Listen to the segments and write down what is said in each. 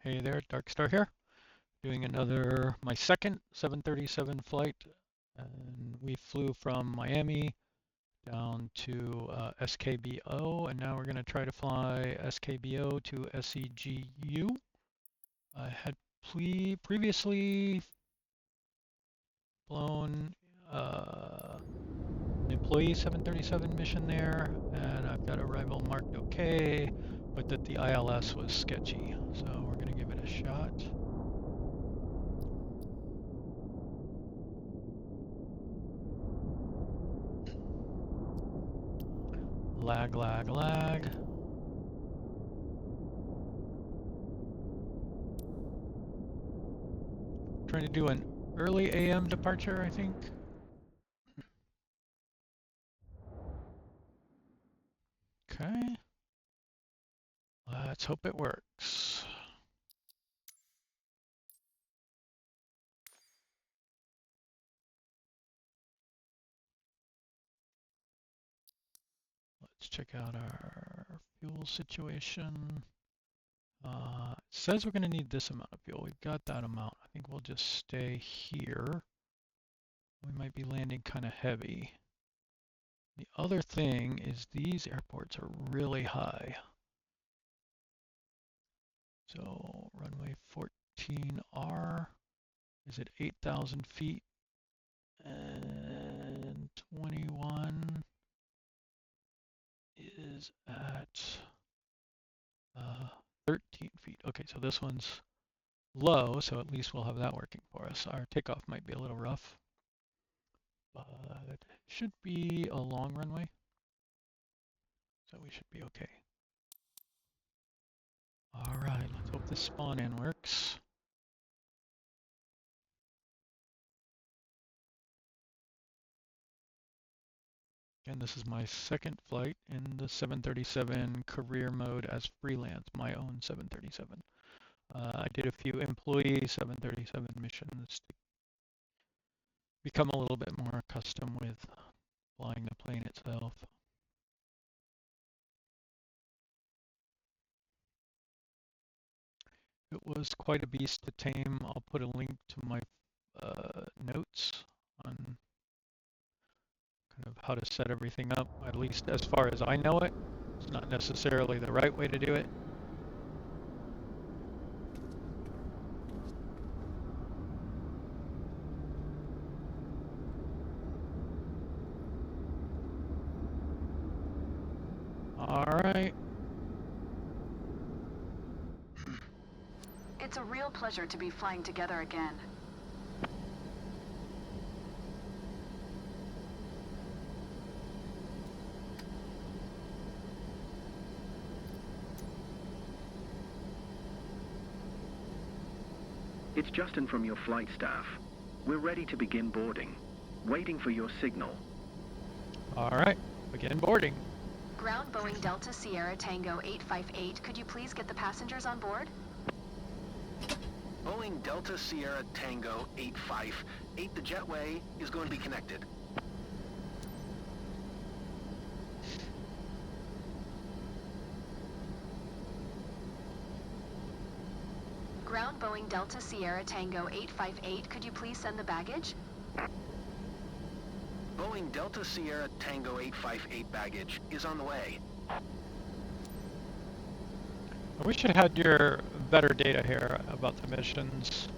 Hey there, Dark Star here, doing my second 737 flight, and we flew from Miami down to SKBO, and now we're going to try to fly SKBO to SEGU. I had previously flown an employee 737 mission there, and I've got arrival marked okay, but that the ILS was sketchy, so we're going to give it a shot. Lag, lag, lag. Trying to do an early AM departure, I think. Okay. Let's hope it works. Let's check out our fuel situation. It says we're going to need this amount of fuel. We've got that amount. I think we'll just stay here. We might be landing kind of heavy. The other thing is these airports are really high. So runway 14R is at 8,000 feet, and 21 is at 13 feet. Okay, so this one's low, so at least we'll have that working for us. Our takeoff might be a little rough, but it should be a long runway, so we should be okay. All right, let's hope this spawn in works. And this is my second flight in the 737 career mode as freelance, my own 737. I did a few employee 737 missions to become a little bit more accustomed with flying the plane itself. It was quite a beast to tame. I'll put a link to my notes on kind of how to set everything up, at least as far as I know it. It's not necessarily the right way to do it. All right. It's a real pleasure to be flying together again. It's Justin from your flight staff. We're ready to begin boarding. Waiting for your signal. All right, begin boarding. Ground Boeing Delta Sierra Tango 858, could you please get the passengers on board? Boeing Delta Sierra Tango 858, the jetway is going to be connected. Ground Boeing Delta Sierra Tango 858, could you please send the baggage? Boeing Delta Sierra Tango 858 baggage is on the way. I wish I had your better data here about the missions.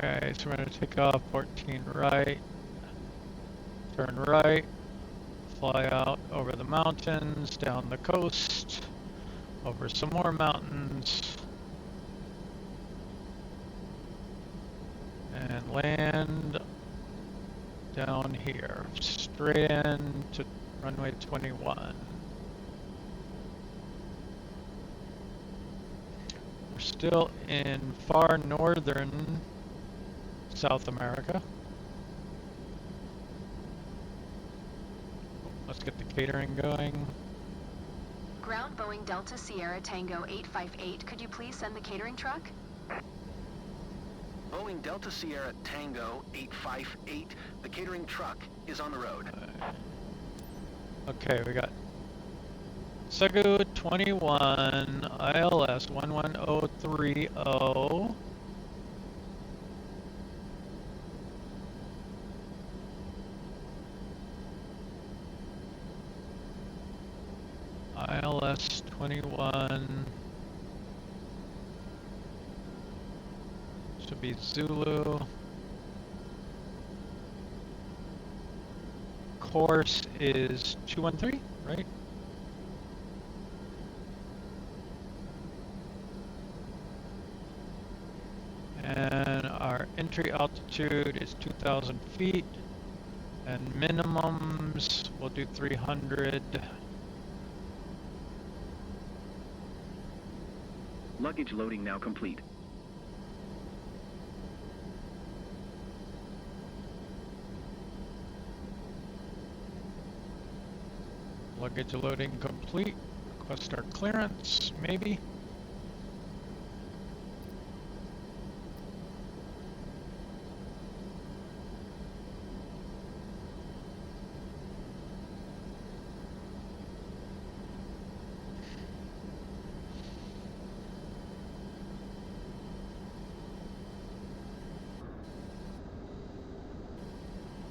Okay, so we're going to take off 14 right, turn right, fly out over the mountains, down the coast, over some more mountains, and land down here, straight in to runway 21. We're still in far northern South America. Let's get the catering going. Ground Boeing Delta Sierra Tango 858, could you please send the catering truck? Boeing Delta Sierra Tango 858, the catering truck is on the road. Okay, we got SEGU 21, ILS 11030. ILS 21 should be Zulu. Course is 213, right? And our entry altitude is 2,000 feet. And minimums, we'll do 300. Luggage loading now complete. Luggage loading complete. Request our clearance, maybe.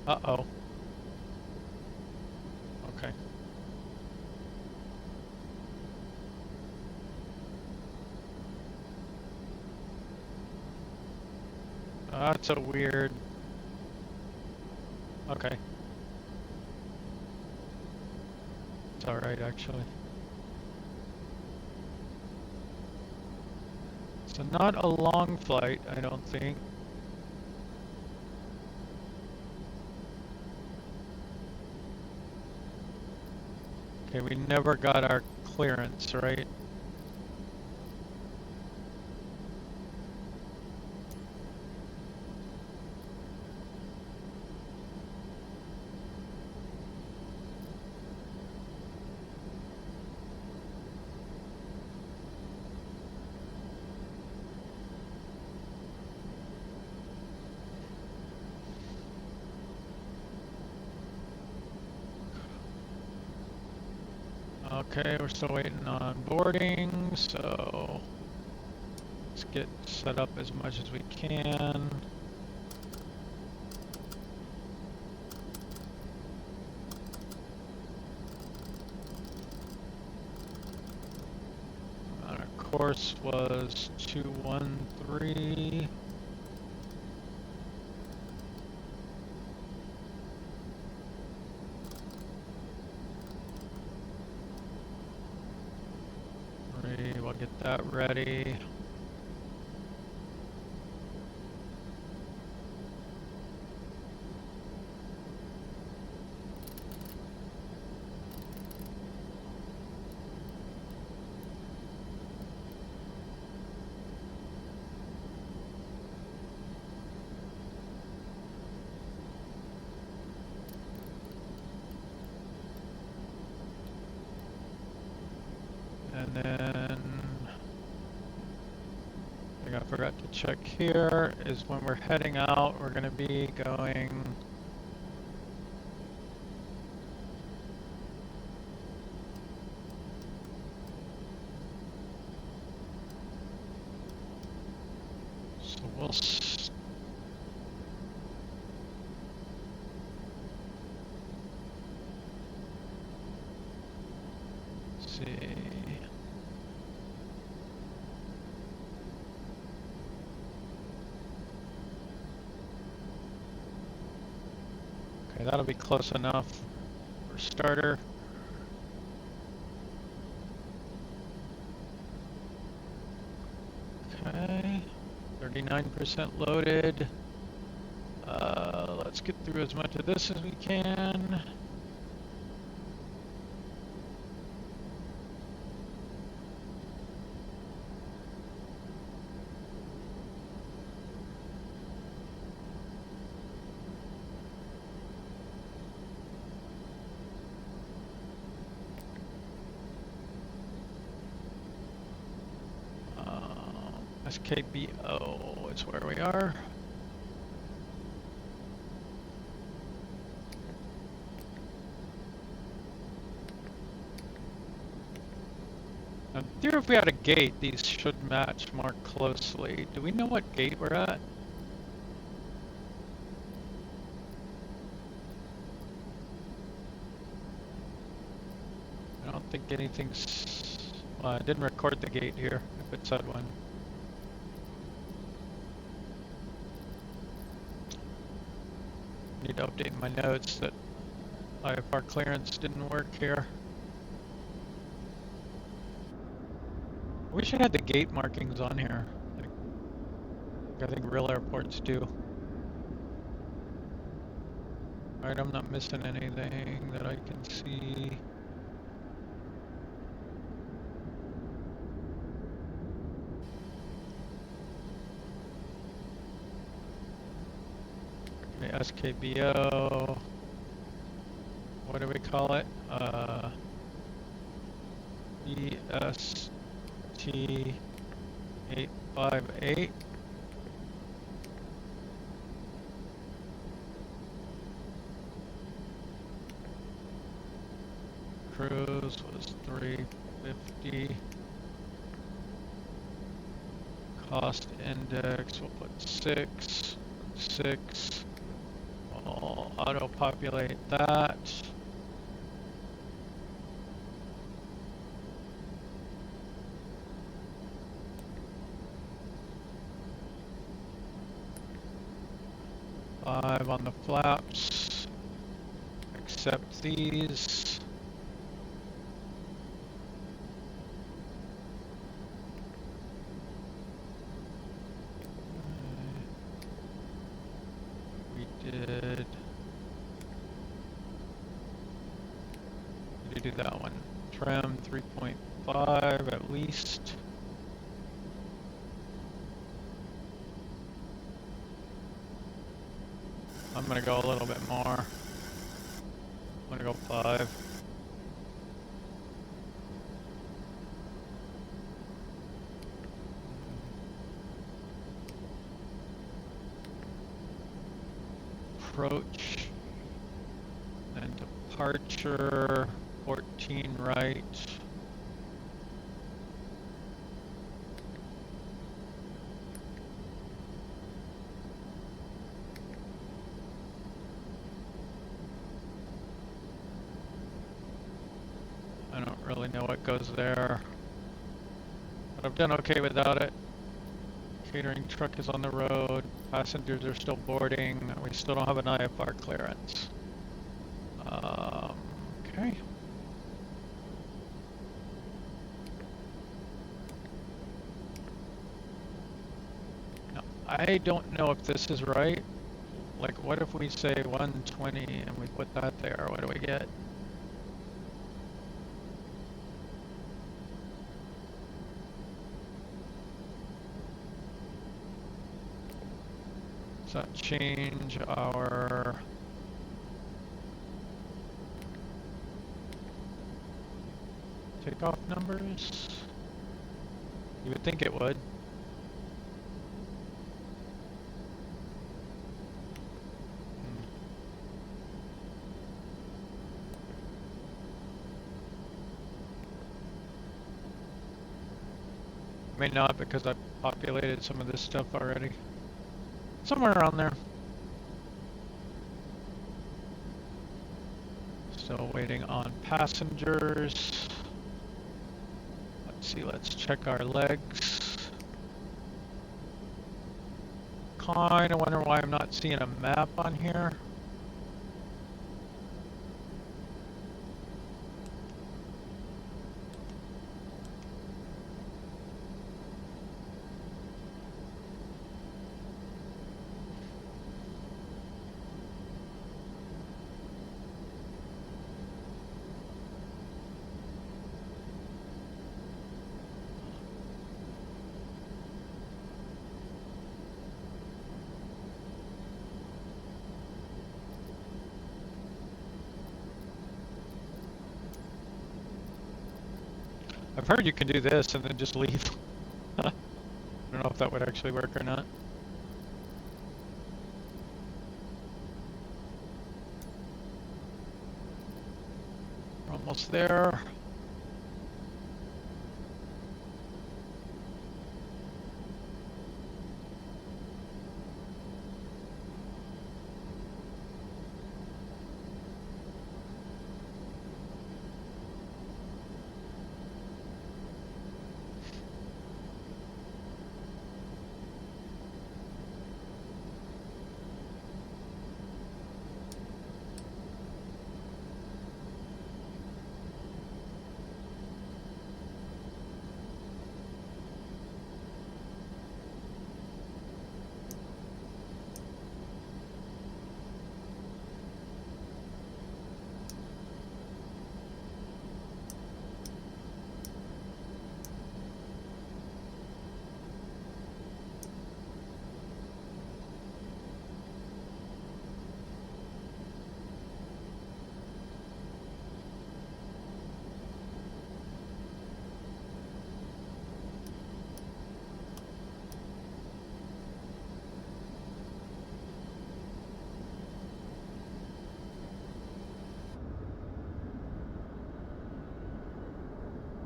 Uh-oh. Okay. That's a weird... Okay. It's alright, actually. So not a long flight, I don't think. Okay, we never got our clearance, right? Okay, we're still waiting on boarding, so let's get set up as much as we can. Our course was 213. We'll get that ready. And then I think I forgot to check here is when we're heading out, we're going to be going so we'll see. Okay, that'll be close enough for starter. Okay, 39% loaded. Let's get through as much of this as we can. SKBO is where we are. Now, here if we had a gate, these should match more closely. Do we know what gate we're at? I don't think anything's... Well, I didn't record the gate here, if it said one. Need to update my notes that IFR clearance didn't work here. We should have the gate markings on here. Like I think real airports do. Alright, I'm not missing anything that I can see. Okay, SKBO. What do we call it? EST858. Cruise was 350. Cost index, we'll put 6. I'll auto-populate that. Five on the flaps. Accept these. We did do that one. Trim 3.5 at least. I'm gonna go a little bit more. I'm gonna go 5. Approach. And departure 14 right. I don't really know what goes there, but I've done okay without it. Catering truck is on the road. Passengers are still boarding. We still don't have an IFR clearance. Okay. Now, I don't know if this is right. Like, what if we say 120 and we put that there? What do we get? Does that change our takeoff numbers? You would think it would. May not, because I populated some of this stuff already. Somewhere around there. Still waiting on passengers. Let's see, let's check our legs. Kinda wonder why I'm not seeing a map on here. I've heard you can do this and then just leave. I don't know if that would actually work or not. We're almost there.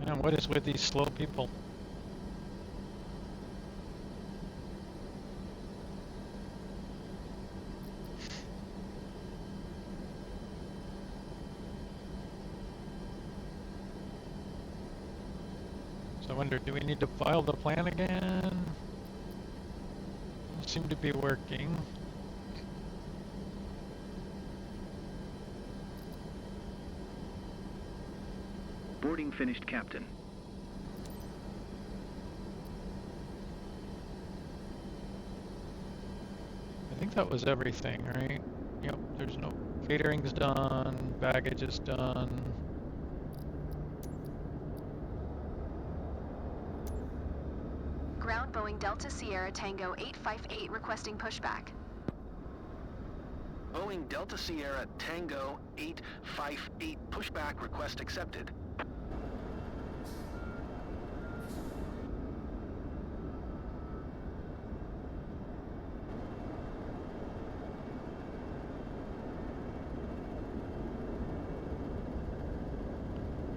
Man, what is with these slow people? So I wonder, do we need to file the plan again? Doesn't seem to be working. Boarding finished, Captain. I think that was everything, right? Yep, there's no catering's done, baggage is done. Ground Boeing Delta Sierra Tango 858 requesting pushback. Boeing Delta Sierra Tango 858, pushback request accepted.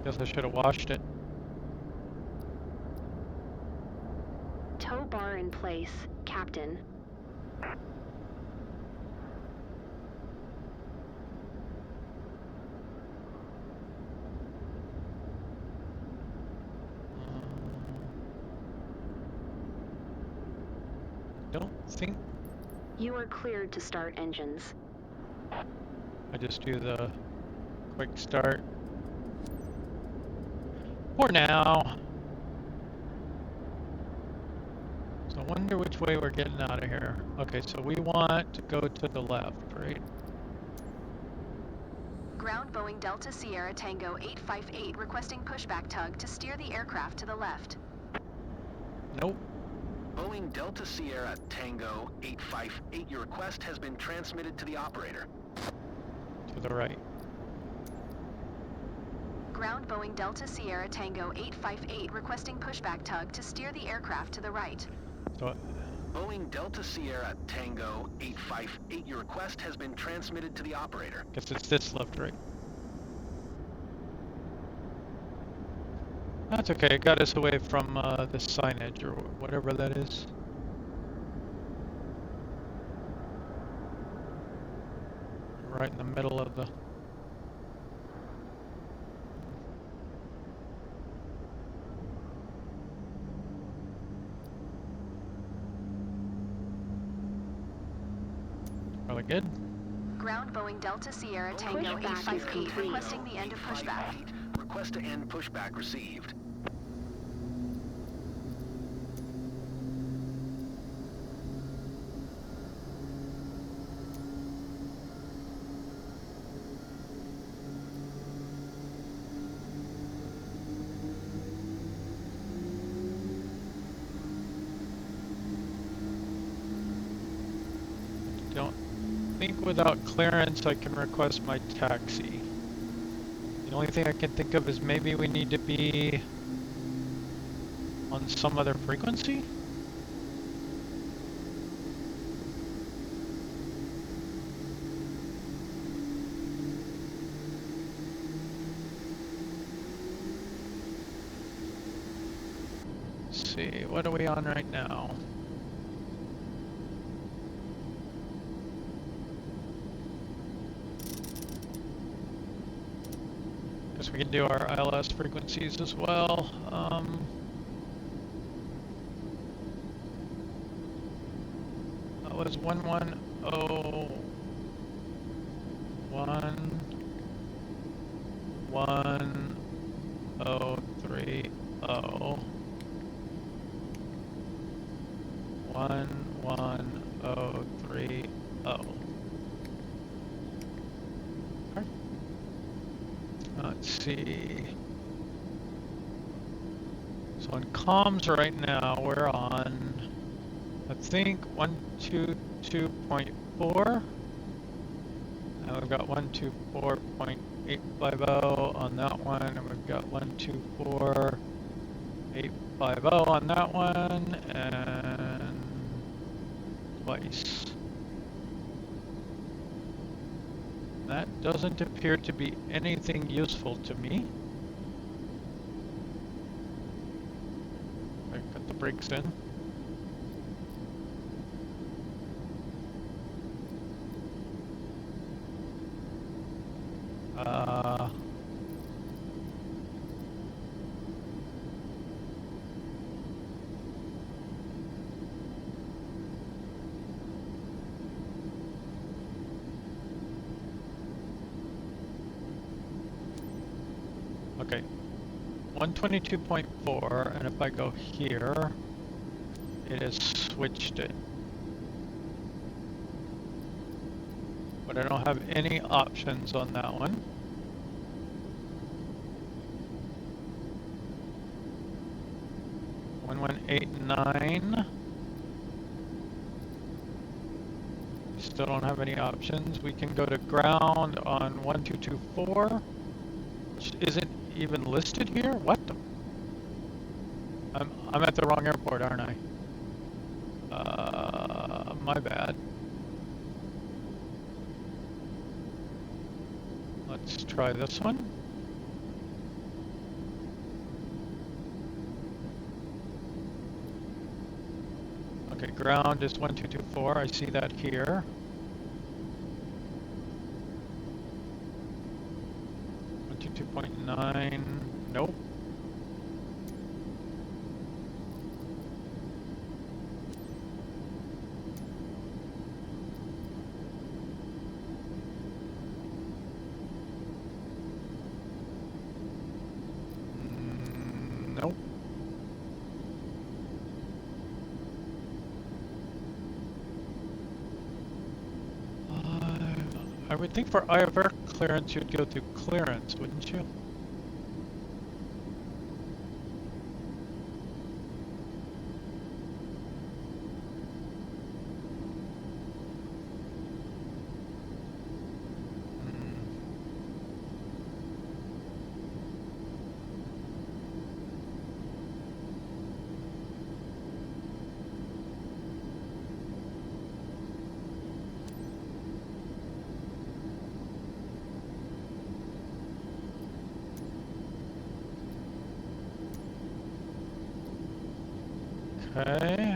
Guess I should have washed it. Tow bar in place, Captain. Don't think You are cleared to start engines. I just do the quick start. For now. So I wonder which way we're getting out of here. Okay, so we want to go to the left, right? Ground Boeing Delta Sierra Tango 858 requesting pushback tug to steer the aircraft to the left. Nope. Boeing Delta Sierra Tango 858, your request has been transmitted to the operator. To the right. Ground Boeing Delta Sierra Tango 858 requesting pushback tug to steer the aircraft to the right. So Boeing Delta Sierra Tango 858, your request has been transmitted to the operator. guess it's this left, right? That's okay, it got us away from the signage or whatever that is. Right in the middle of the... Are we good? Ground Boeing Delta Sierra Tango 858 requesting the end of pushback. Request to end pushback received. Don't think without clearance I can request my taxi. The only thing I can think of is maybe we need to be on some other frequency? see, what are we on right now? Guess we can do our ILS frequencies as well. That was 110.1030. 11030. Okay. Let's see. So on comms right now, we're on, I think, 122.4. And we've got 124.850 on that one, and we've got 124.850 on that one, and twice. That doesn't appear to be anything useful to me. I got the brakes in. Okay, 122.4, and if I go here, it has switched it. But I don't have any options on that one. One 189. Still don't have any options. We can go to ground on 1224, which isn't even listed here. What the? I'm at the wrong airport, aren't I? My bad. Let's try this one. Okay, ground is 1224. I see that here. Two point nine. Nope. Nope. I would think for IFR clearance you'd go through clearance, wouldn't you? Okay.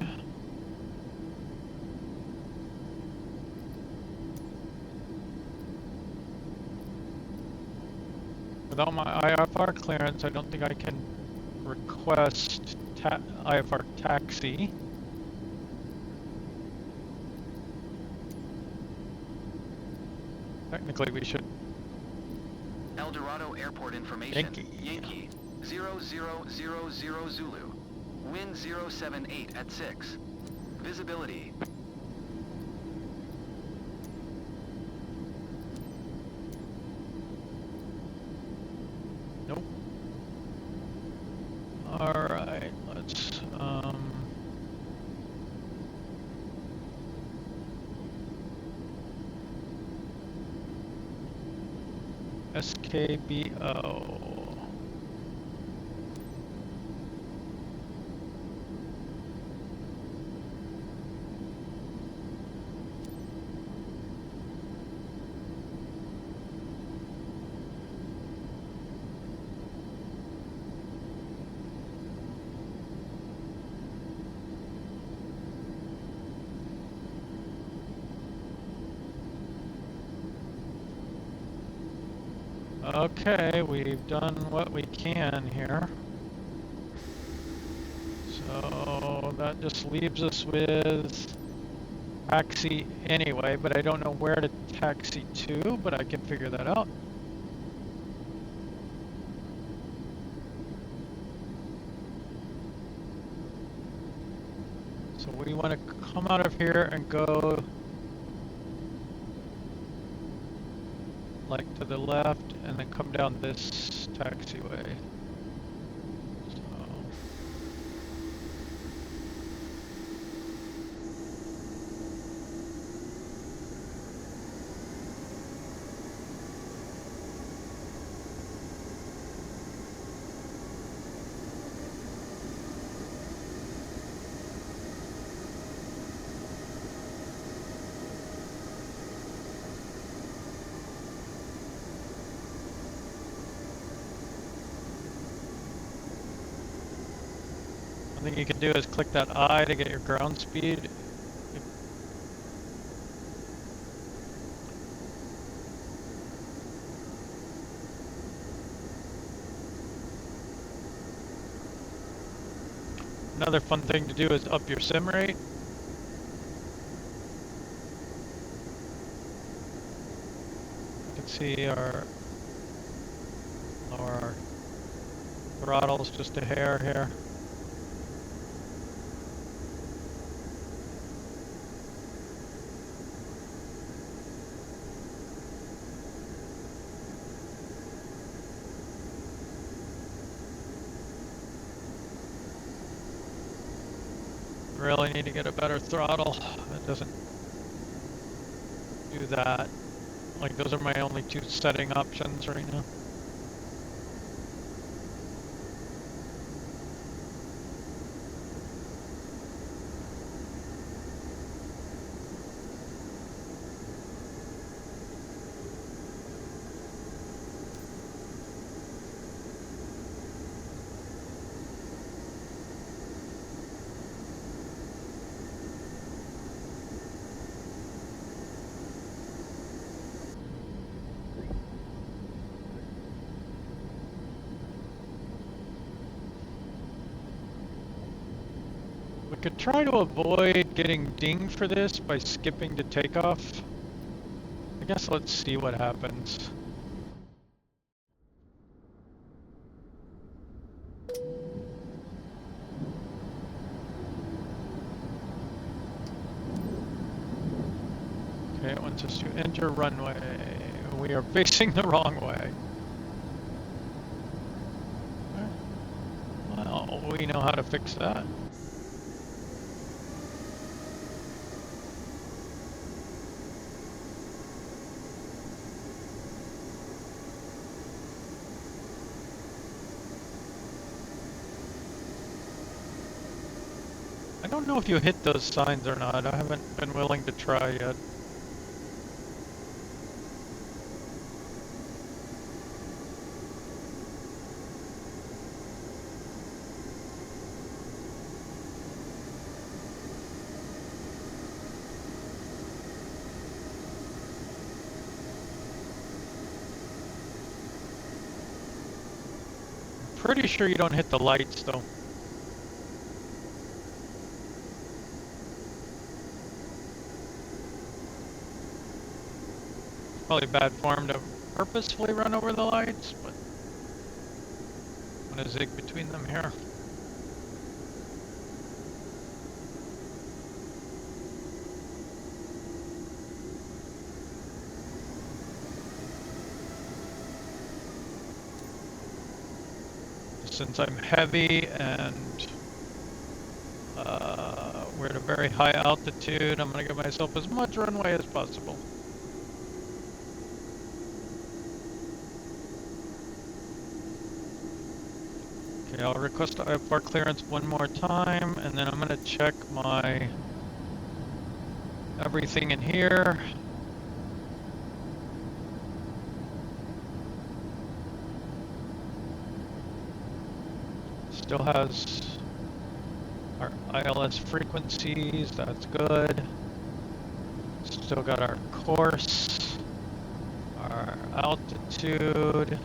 Without my IFR clearance, I don't think I can request IFR taxi. Technically, we should. El Dorado Airport information. Yankee. 0000 Zulu. Wind 078 at 6. Visibility. Nope. Alright, let's SKBO. Okay, we've done what we can here. So that just leaves us with taxi anyway, but I don't know where to taxi to, but I can figure that out. So we want to come out of here and go like to the left and then come down this taxiway. So one thing you can do is click that I to get your ground speed. Another fun thing to do is up your sim rate. You can see our lower our throttle's just a hair here. Really need to get a better throttle. It doesn't do that. Like, those are my only two setting options right now. We could try to avoid getting dinged for this by skipping to takeoff. I guess let's see what happens. Okay, it wants us to enter runway. We are facing the wrong way. Well, we know how to fix that. I don't know if you hit those signs or not. I haven't been willing to try yet. Pretty sure you don't hit the lights though. Probably bad form to purposefully run over the lights, but I'm gonna zig between them here. Since I'm heavy and we're at a very high altitude, I'm gonna give myself as much runway as possible. Okay, I'll request IFR clearance one more time, and then I'm gonna check my everything in here. Still has our ILS frequencies, that's good. Still got our course, our Our altitude.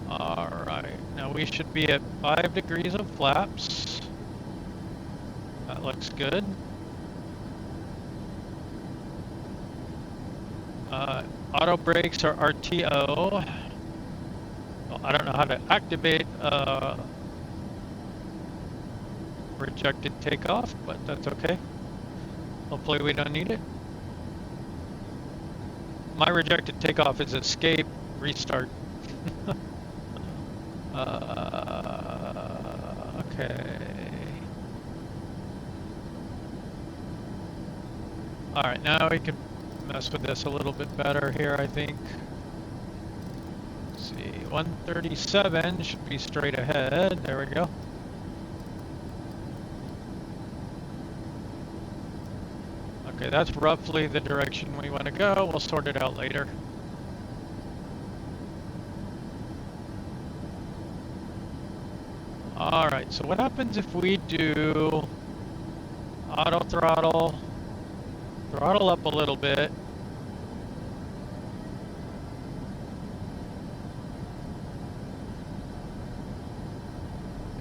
Alright, now we should be at 5 degrees of flaps. That looks good. Auto brakes are RTO. Well, I don't know how to activate rejected takeoff, but that's okay. Hopefully we don't need it. My rejected takeoff is escape, restart. Okay. Alright, now we can mess with this a little bit better here, I think. Let's see, 137 should be straight ahead. There we go. Okay, that's roughly the direction we want to go. We'll sort it out later. Alright, so what happens if we do auto throttle, throttle up a little bit,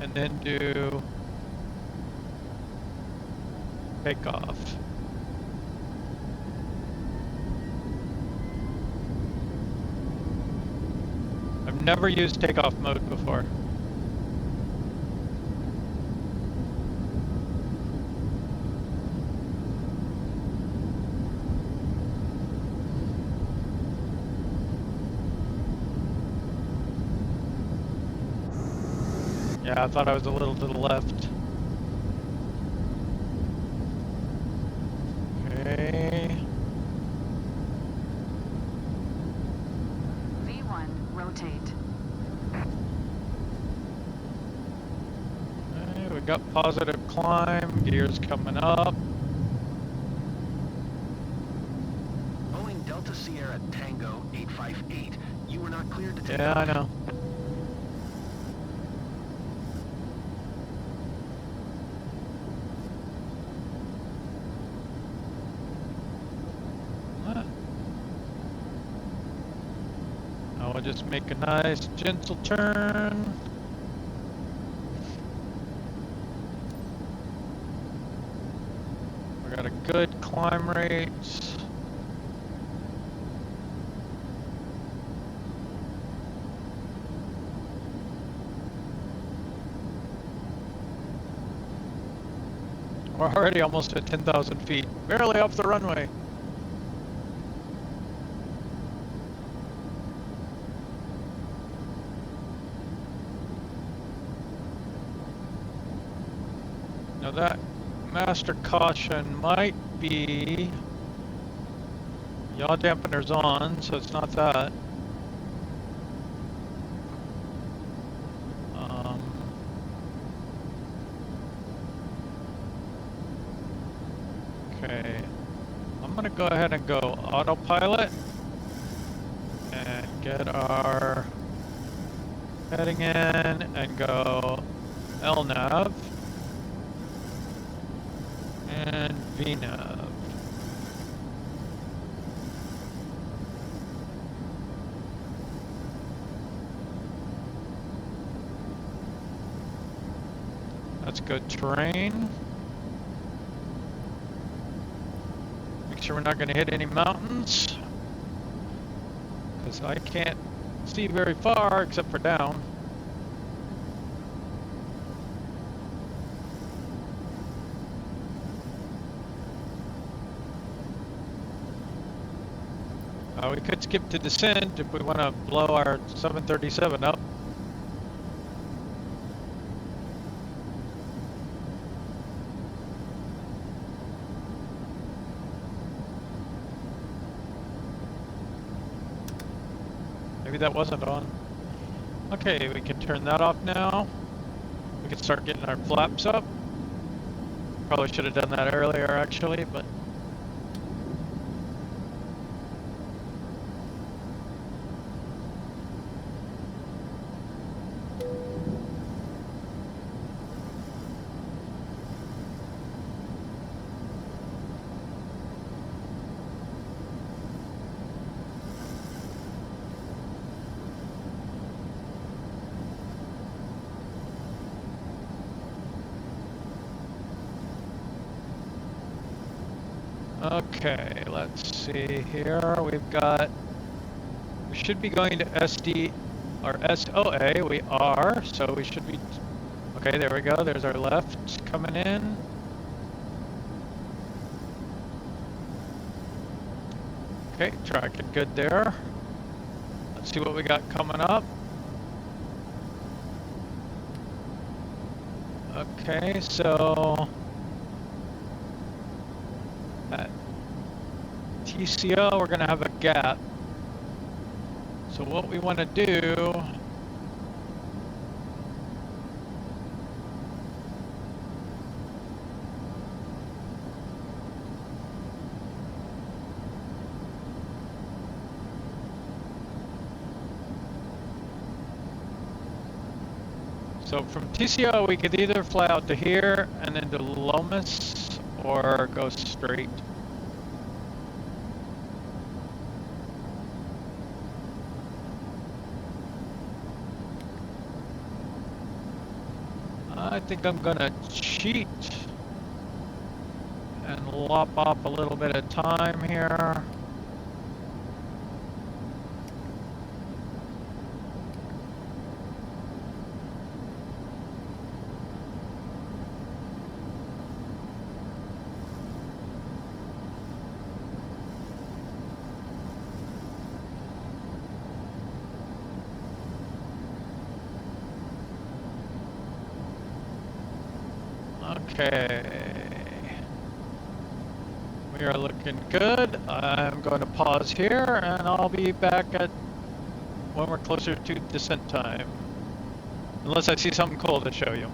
and then do takeoff? I've never used takeoff mode before. Yeah, I thought I was a little to the left. Okay. V1, rotate. Okay, we got positive climb, gears coming up. Boeing Delta Sierra Tango 858. You were not cleared to take Yeah, off. I know. Now we'll just make a nice gentle turn. We got a good climb rate. We're already almost at 10,000 feet, barely off the runway. Now that master caution might be yaw dampener's on, so it's not that. Okay, I'm gonna go ahead and go autopilot and get our heading in and go LNAV and VNAV. That's good terrain. Make sure we're not going to hit any mountains, because I can't see very far except for down. We could skip to descent if we want to blow our 737 up. Maybe that wasn't on. Okay, we can turn that off now. We can start getting our flaps up. Probably should have done that earlier actually, but Okay, let's see here. We should be going to SD or SOA. We are, so we should be. Okay, there we go. There's our left coming in. Okay, tracking good there. Let's see what we got coming up. Okay, so at TCO, we're going to have a gap. So what we want to do, so from TCO, we could either fly out to here and then to Lomas or go straight. I think I'm gonna cheat and lop off a little bit of time here. Okay. We are looking good. I'm going to pause here and I'll be back at when we're closer to descent time. Unless I see something cool to show you.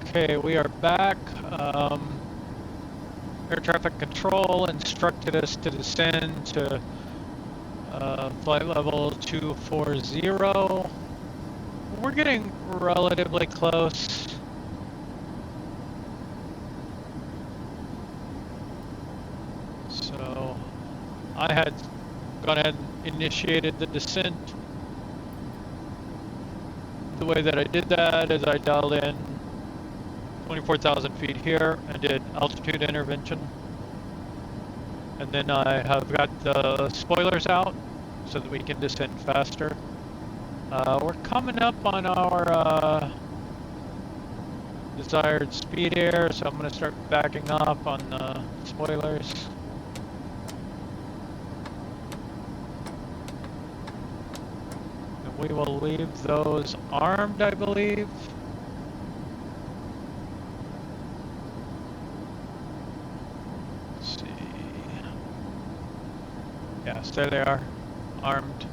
Okay, we are back. Air traffic control instructed us to descend to flight level 240. We're getting relatively close. So I had gone ahead and initiated the descent. The way that I did that is I dialed in 24,000 feet here and did altitude intervention. And then I have got the spoilers out so that we can descend faster. We're coming up on our desired speed here, so I'm going to start backing off on the spoilers. And we will leave those armed, I believe. Let's see. Yes, there they are, armed.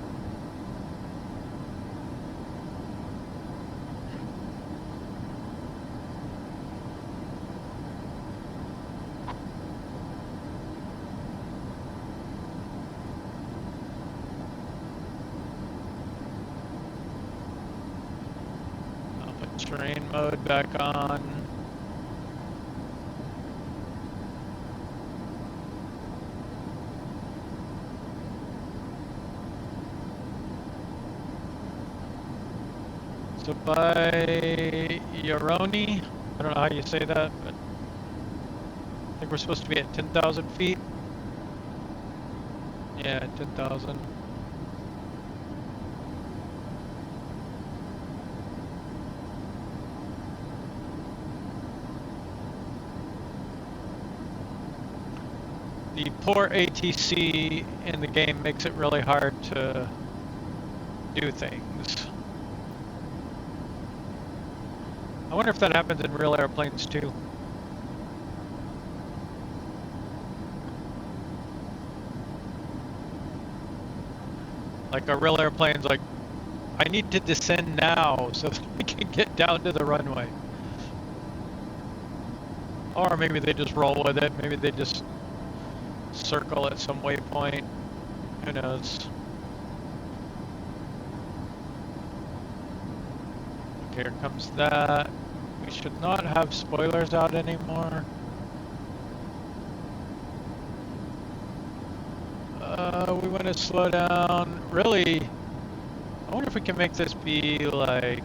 Terrain mode back on. So by Yoroni, I don't know how you say that, but I think we're supposed to be at 10,000 feet. Yeah, 10,000. The poor ATC in the game makes it really hard to do things. I wonder if that happens in real airplanes too. Like a real airplane's like, I need to descend now so that we can get down to the runway. Or maybe they just roll with it, maybe they just circle at some waypoint, who knows. Okay, here comes that. We should not have spoilers out anymore. We want to slow down. Really, I wonder if we can make this be like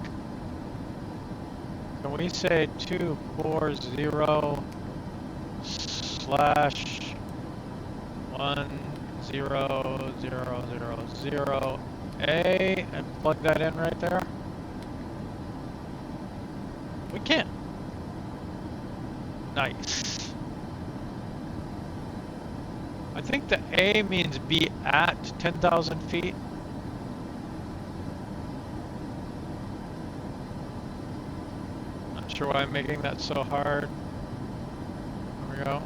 Can we say 240/1000A and plug that in right there? We can. Nice. I think the A means be at 10,000 feet. Not sure why I'm making that so hard. There we go.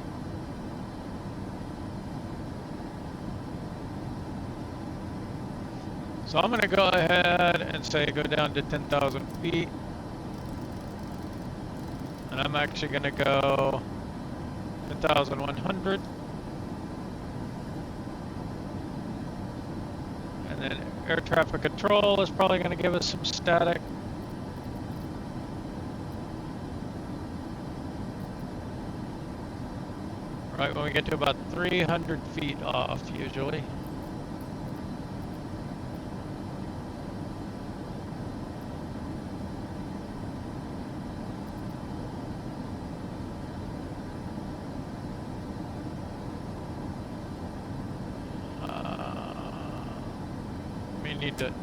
So I'm going to go ahead and say go down to 10,000 feet. And I'm actually going to go 10,100. And then air traffic control is probably going to give us some static. Right when we get to about 300 feet off, usually. We need to.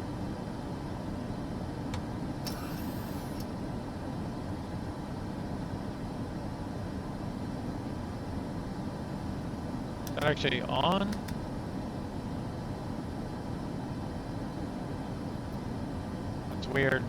Is that actually on? That's weird.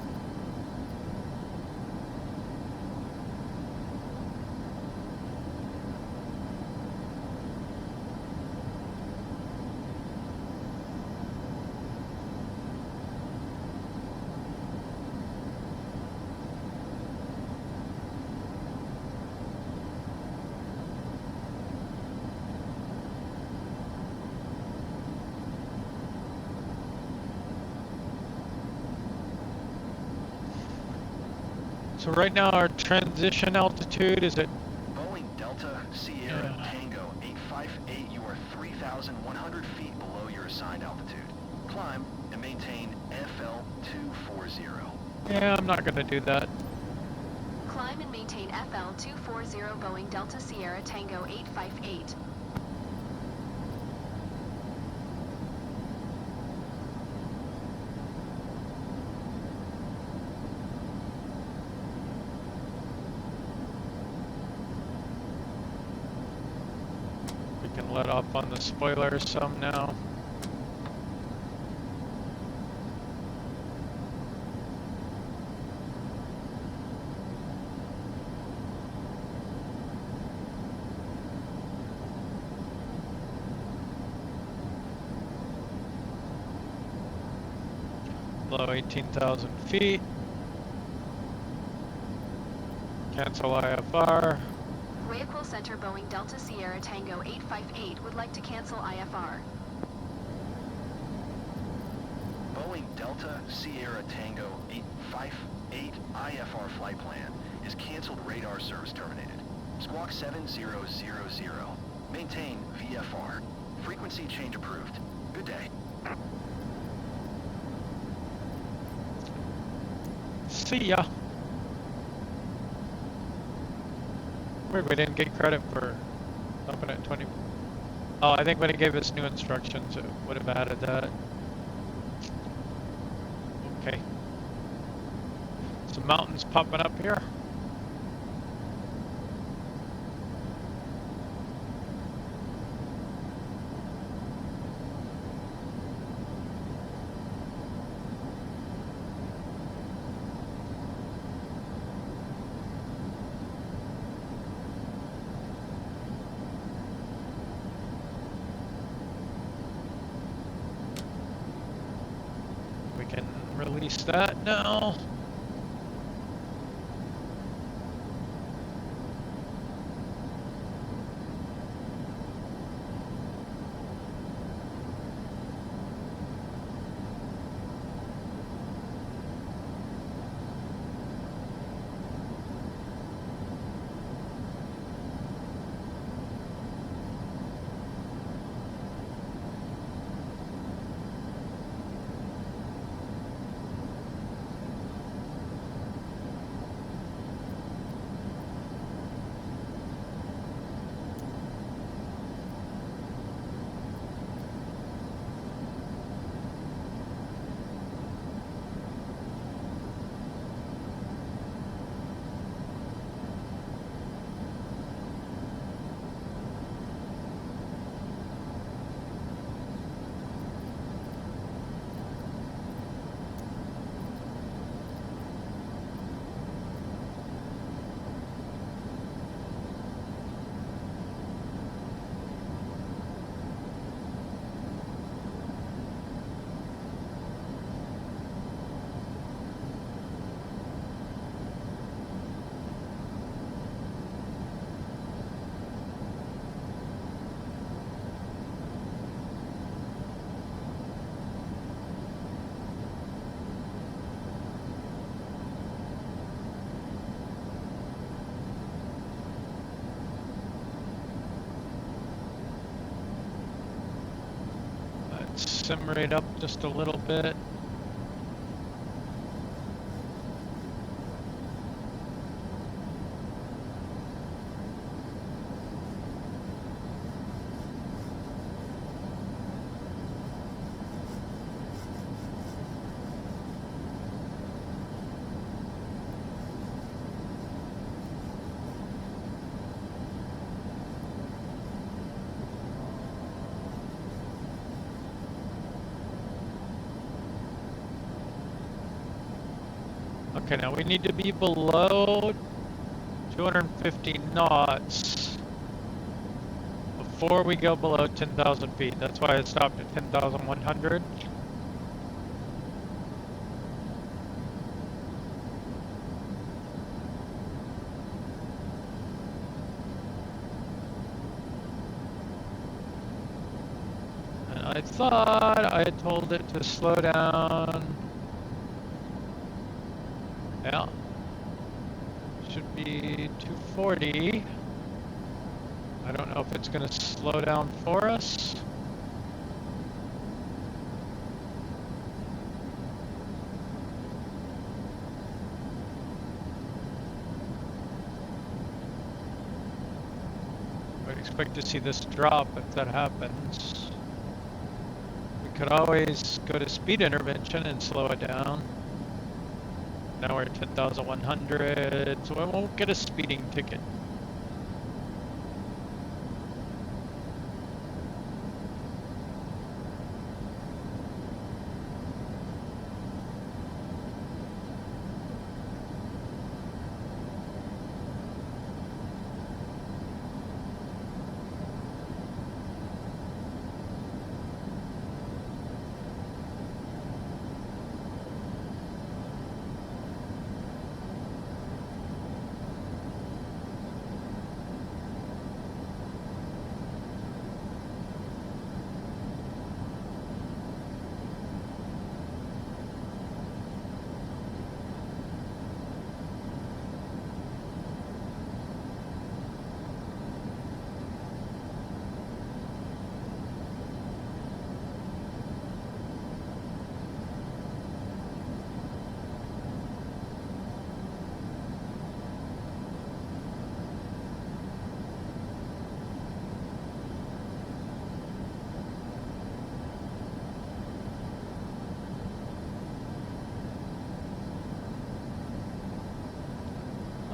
So right now our transition altitude is at Boeing Delta Sierra Tango 858, you are 3,100 feet below your assigned altitude. Climb and maintain FL240. Yeah, I'm not going to do that. Climb and maintain FL240 Boeing Delta Sierra Tango 858. We can let off on the spoilers some now. Below 18,000 feet. Cancel IFR. Vehicle Center Boeing Delta Sierra Tango 858 would like to cancel IFR. Boeing Delta Sierra Tango 858 IFR flight plan is canceled. Radar service terminated. Squawk 7000. Maintain VFR. Frequency change approved. Good day. See ya. Weird, we didn't get credit for stopping at 20. Oh, I think when it gave us new instructions, it would have added that. Okay. Some mountains popping up here. Release that now. sim rate up just a little bit. Okay, now we need to be below 250 knots before we go below 10,000 feet. That's why I stopped at 10,100. And I thought I had told it to slow down. Yeah. Should be 240. I don't know if it's going to slow down for us. I'd expect to see this drop if that happens. We could always go to speed intervention and slow it down. Now we're at 10,100, so I won't get a speeding ticket.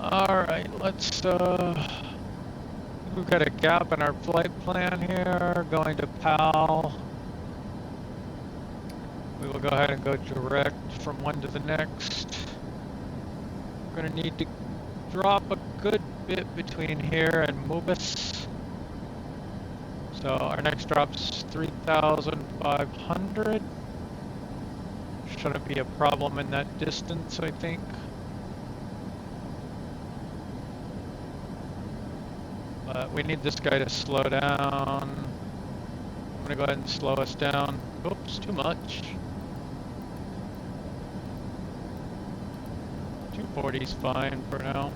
Alright, we've got a gap in our flight plan here, going to PAL. We will go ahead and go direct from one to the next. We're gonna need to drop a good bit between here and Mubis. So our next drop's 3,500. Shouldn't be a problem in that distance, I think. We need this guy to slow down. I'm gonna go ahead and slow us down. Oops, too much. 240 is fine for now.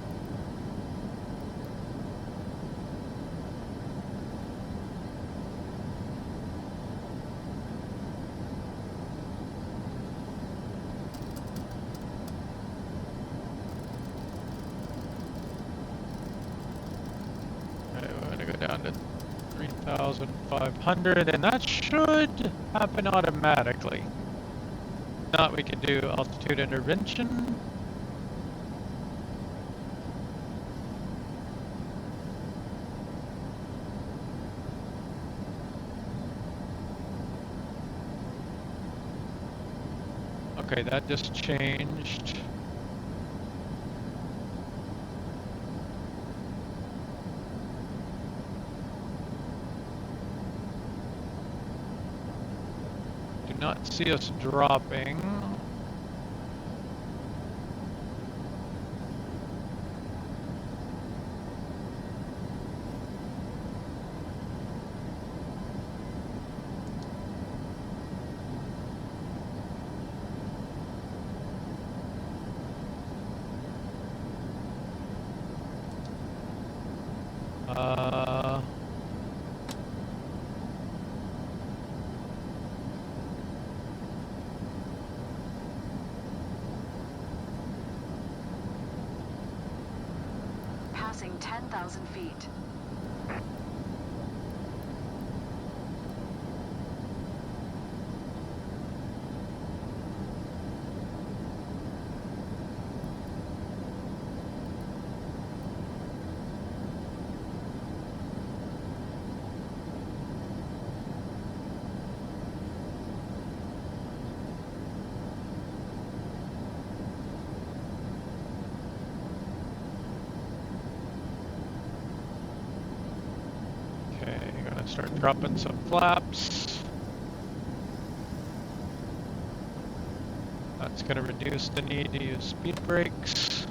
Down to 3,500, and that should happen automatically. If not, we can do altitude intervention. Okay, that just changed. Not see us dropping. approaching 10,000 feet. Start dropping some flaps. That's going to reduce the need to use speed brakes.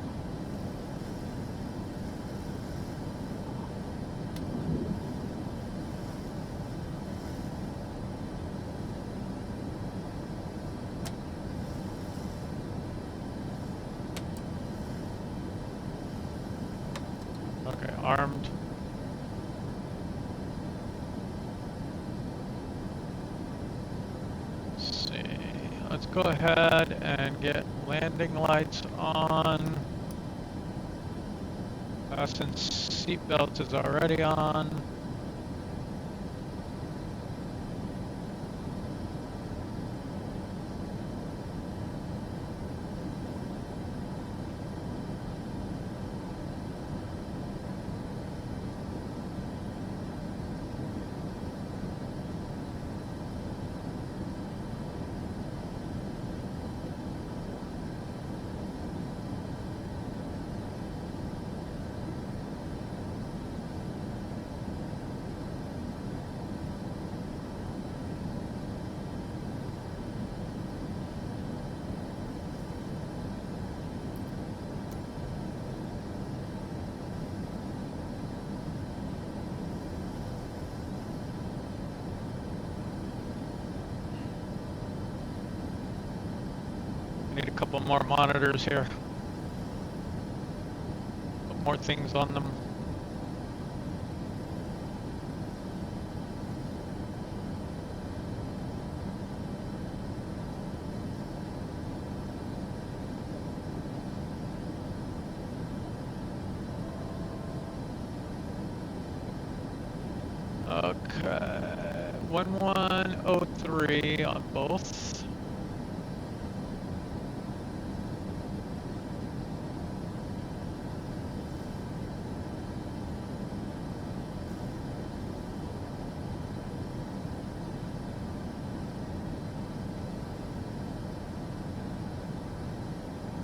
Okay, armed. Let's go ahead and get landing lights on. Fasten seatbelt is already on. Need a couple more monitors here. Put more things on them. Okay, 1103 on both.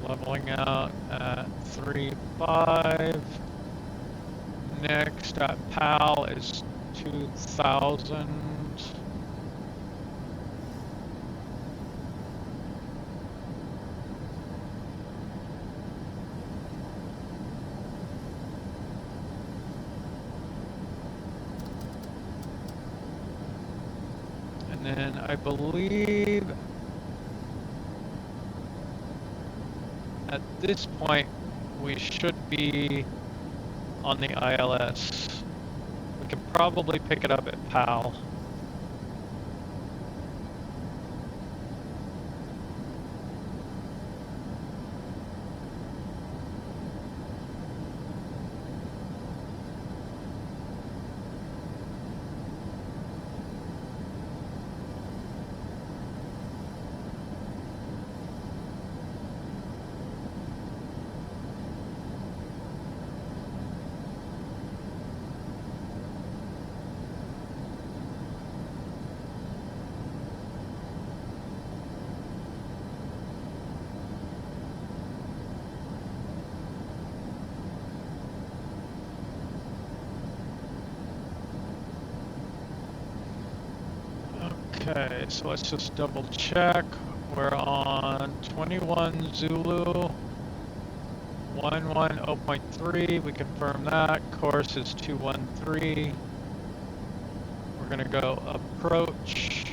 Leveling out at 3.5. Next at PAL is 2,000. And then I believe at this point we should be on the ILS. We can probably pick it up at PAL. Okay, so let's just double check. We're on 21 Zulu, 110.3, we confirm that. Course is 213. We're gonna go approach.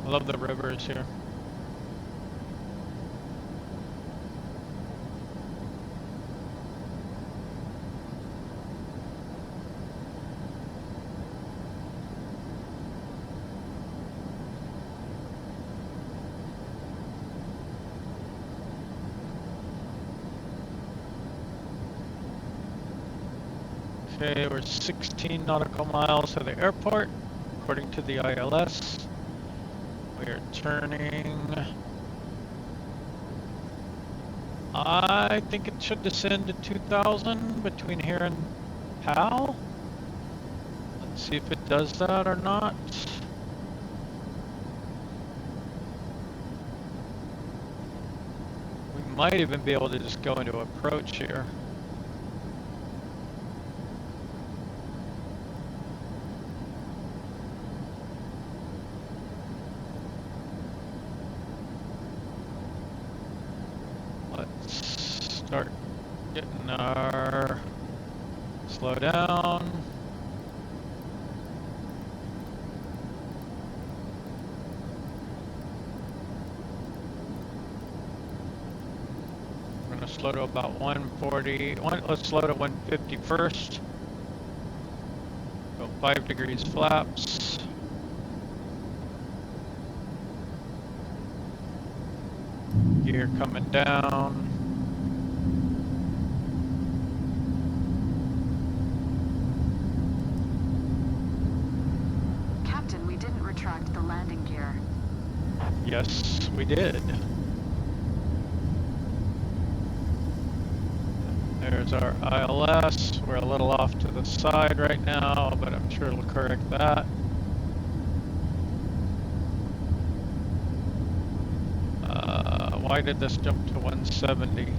I love the rivers here. Okay, we're 16 nautical miles to the airport, according to the ILS. We're turning. I think it should descend to 2,000 between here and PAL. Let's see if it does that or not. We might even be able to just go into approach here. Let's start getting our slow down. We're gonna slow to about 140. Let's slow to 150 first. Go 5 degrees flaps. Gear coming down. Captain, we didn't retract the landing gear. Yes, we did. There's our ILS. We're a little off to the side right now, but I'm sure it'll correct that. Why did this jump to 170?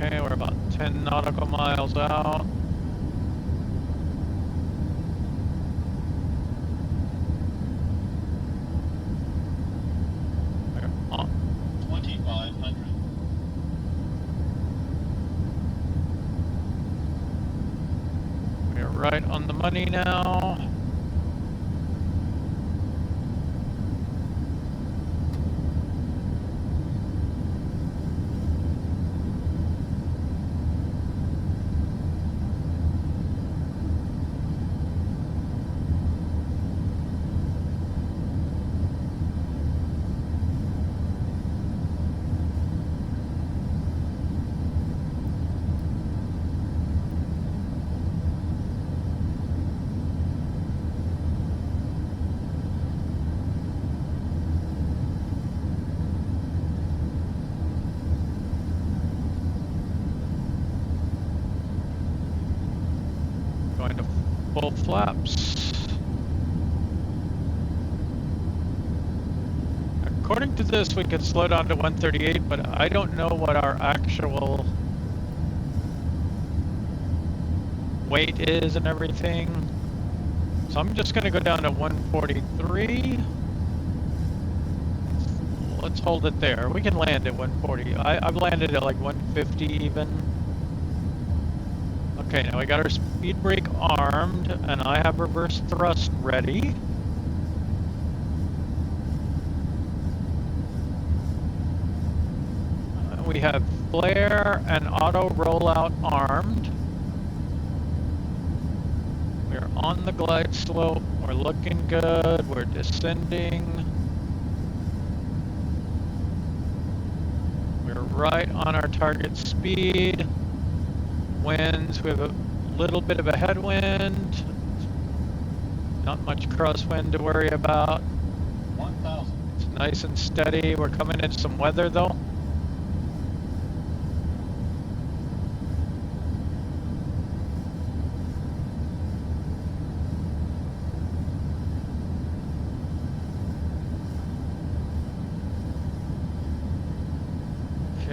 Okay, we're about 10 nautical miles out. We're on 2,500. We're right on the money now. Going to full flaps. According to this, we could slow down to 138, but I don't know what our actual weight is and everything. So I'm just going to go down to 143. Let's hold it there. We can land at 140. I've landed at like 150 even. Okay, now we got our speed brake armed, and I have reverse thrust ready. We have flare and auto rollout armed. We're on the glide slope. We're looking good. We're descending. We're right on our target speed. Winds, we have a little bit of a headwind. Not much crosswind to worry about. 1,000. It's nice and steady. We're coming into some weather though.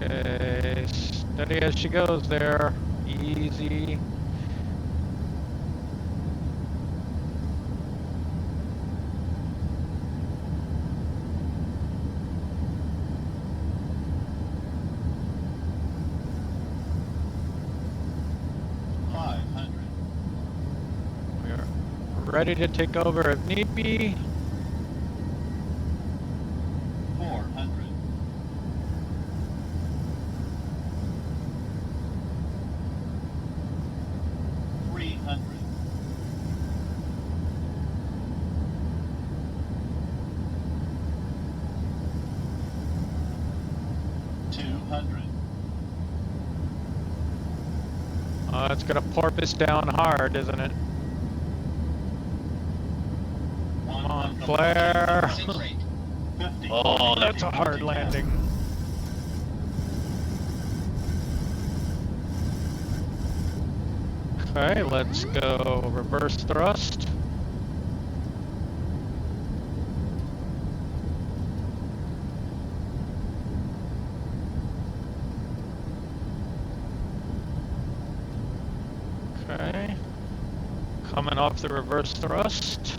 Okay, steady as she goes there. Easy. We're ready to take over if need be. 400. 300. 200. Oh, it's gonna porpoise down hard, isn't it? Come on, flare. 50. Oh, that's a hard landing. Okay, let's go reverse thrust. Okay, coming off the reverse thrust.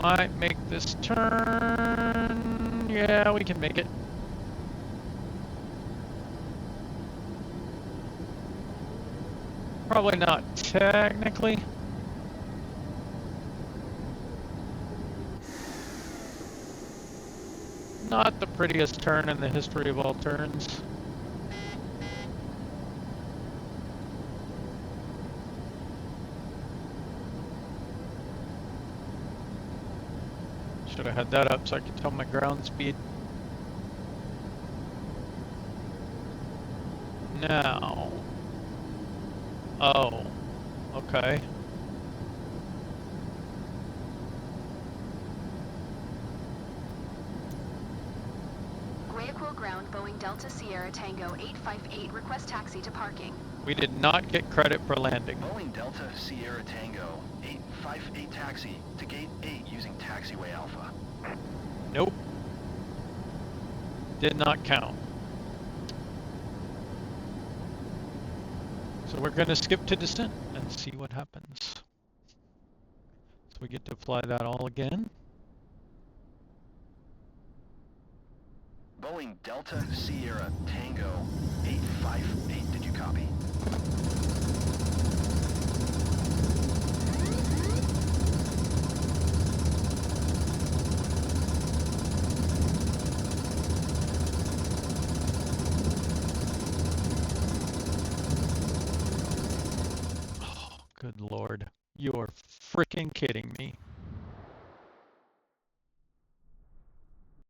Might make this turn. Yeah, we can make it. Probably not technically. Not the prettiest turn in the history of all turns. Should have had that up so I could tell my ground speed. Now. Oh, okay. Guayaquil ground, Boeing Delta Sierra Tango 858, request taxi to parking. We did not get credit for landing. Boeing Delta Sierra Tango 858 taxi to gate 8 using taxiway Alpha. Nope. Did not count. So we're going to skip to descent and see what happens. So we get to fly that all again. Boeing Delta Sierra Tango 858, did you copy? Oh, good Lord. You're freaking kidding me.